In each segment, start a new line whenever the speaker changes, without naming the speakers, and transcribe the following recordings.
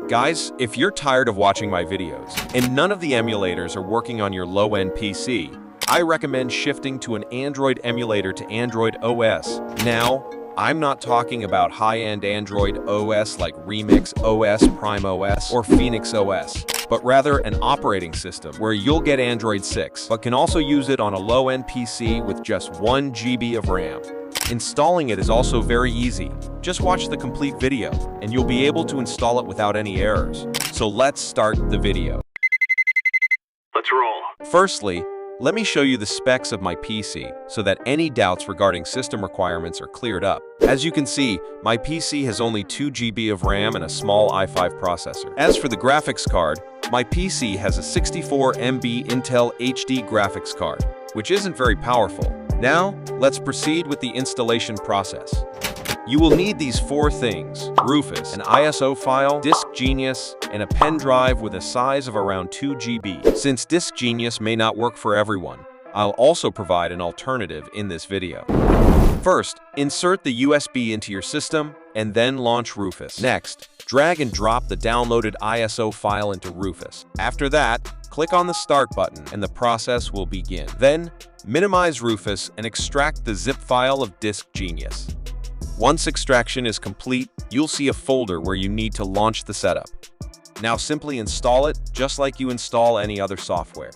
Guys, if you're tired of watching my videos and none of the emulators are working on your low-end PC, I recommend shifting to an Android emulator to Android OS. Now, I'm not talking about high-end Android OS like Remix OS, Prime OS, or Phoenix OS, but rather an operating system where you'll get Android 6, but can also use it on a low-end PC with just 1 GB of RAM. Installing it is also very easy. Just watch the complete video, and you'll be able to install it without any errors. So let's start the video.
Let's roll.
Firstly, let me show you the specs of my PC so that any doubts regarding system requirements are cleared up. As you can see, my PC has only 2 GB of RAM and a small i5 processor. As for the graphics card, my PC has a 64 MB Intel HD graphics card, which isn't very powerful. Now, let's proceed with the installation process. You will need these 4 things: Rufus, an ISO file, Disk Genius, and a pen drive with a size of around 2 GB. Since Disk Genius may not work for everyone, I'll also provide an alternative in this video. First, insert the USB into your system and then launch Rufus. Next, drag and drop the downloaded ISO file into Rufus. After that, click on the Start button and the process will begin. Then, minimize Rufus and extract the zip file of Disk Genius. Once extraction is complete, you'll see a folder where you need to launch the setup. Now simply install it just like you install any other software.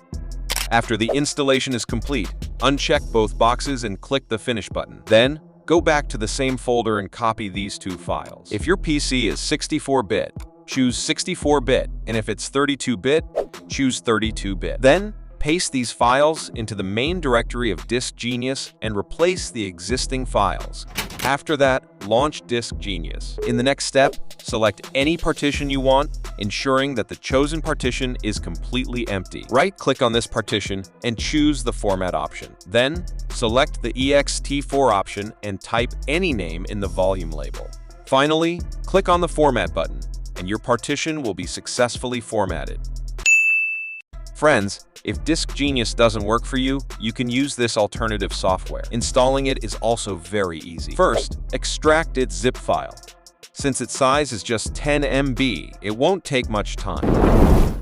After the installation is complete, uncheck both boxes and click the Finish button. Then, go back to the same folder and copy these 2 files. If your PC is 64-bit, choose 64-bit, and if it's 32-bit, choose 32-bit. Then, paste these files into the main directory of Disk Genius and replace the existing files. After that, launch Disk Genius. In the next step, select any partition you want, ensuring that the chosen partition is completely empty. Right-click on this partition and choose the Format option. Then, select the ext4 option and type any name in the volume label. Finally, click on the Format button, and your partition will be successfully formatted. Friends, if Disk Genius doesn't work for you, you can use this alternative software. Installing it is also very easy. First, extract its zip file. Since its size is just 10 MB, it won't take much time.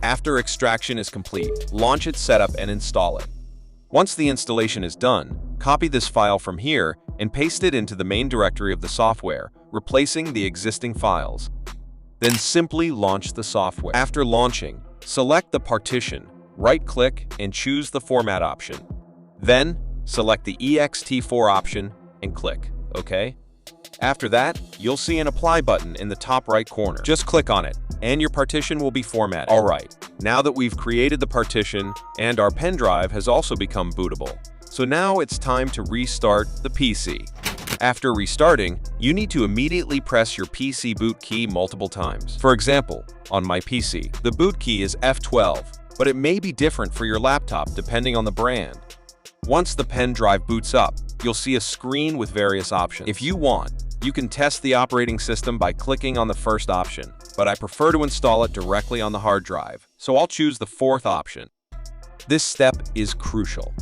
After extraction is complete, launch its setup and install it. Once the installation is done, copy this file from here and paste it into the main directory of the software, replacing the existing files. Then simply launch the software. After launching, select the partition, right-click and choose the Format option. Then, select the ext4 option and click OK. After that, you'll see an Apply button in the top right corner. Just click on it, and your partition will be formatted. Alright, now that we've created the partition, and our pen drive has also become bootable, so now it's time to restart the PC. After restarting, you need to immediately press your PC boot key multiple times. For example, on my PC, the boot key is F12, but it may be different for your laptop depending on the brand. Once the pen drive boots up, you'll see a screen with various options. If you want, you can test the operating system by clicking on the first option, but I prefer to install it directly on the hard drive, so I'll choose the 4th option. This step is crucial.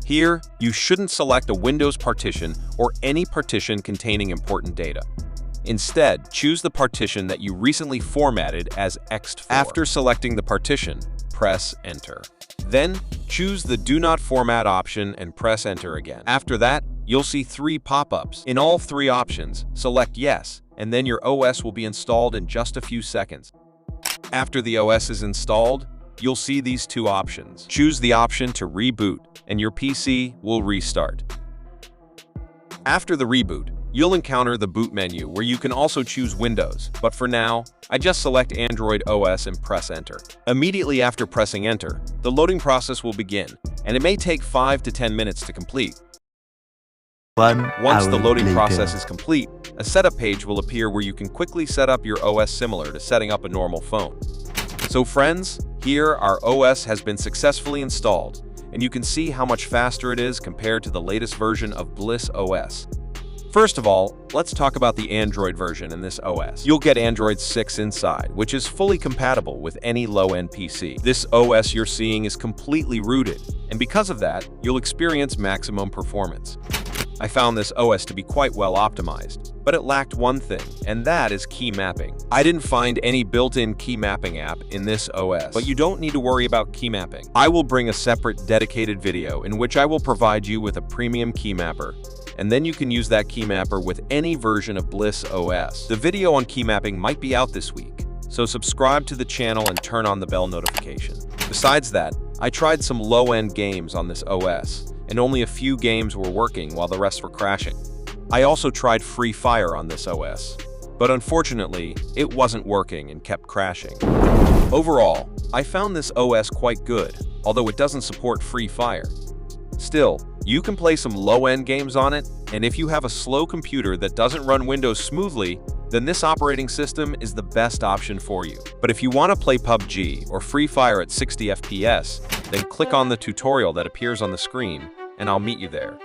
Here, you shouldn't select a Windows partition or any partition containing important data. Instead, choose the partition that you recently formatted as ext4. After selecting the partition, press Enter. Then, choose the Do Not Format option and press Enter again. After that, you'll see 3 pop-ups. In all 3 options, select Yes, and then your OS will be installed in just a few seconds. After the OS is installed, you'll see these 2 options. Choose the option to reboot, and your PC will restart. After the reboot, you'll encounter the boot menu where you can also choose Windows, but for now, I just select Android OS and press Enter. Immediately after pressing Enter, the loading process will begin, and it may take 5 to 10 minutes to complete. Once the loading process is complete, a setup page will appear where you can quickly set up your OS similar to setting up a normal phone. So friends, here our OS has been successfully installed, and you can see how much faster it is compared to the latest version of Bliss OS. First of all, let's talk about the Android version in this OS. You'll get Android 6 inside, which is fully compatible with any low-end PC. This OS you're seeing is completely rooted, and because of that, you'll experience maximum performance. I found this OS to be quite well optimized, but it lacked one thing, and that is key mapping. I didn't find any built-in key mapping app in this OS, but you don't need to worry about key mapping. I will bring a separate dedicated video in which I will provide you with a premium key mapper, and then you can use that key mapper with any version of Bliss OS. The video on key mapping might be out this week, so subscribe to the channel and turn on the bell notification. Besides that, I tried some low-end games on this OS, and only a few games were working while the rest were crashing. I also tried Free Fire on this OS, but unfortunately, it wasn't working and kept crashing. Overall, I found this OS quite good, although it doesn't support Free Fire. Still, you can play some low-end games on it, and if you have a slow computer that doesn't run Windows smoothly, then this operating system is the best option for you. But if you want to play PUBG or Free Fire at 60 FPS, then click on the tutorial that appears on the screen, and I'll meet you there.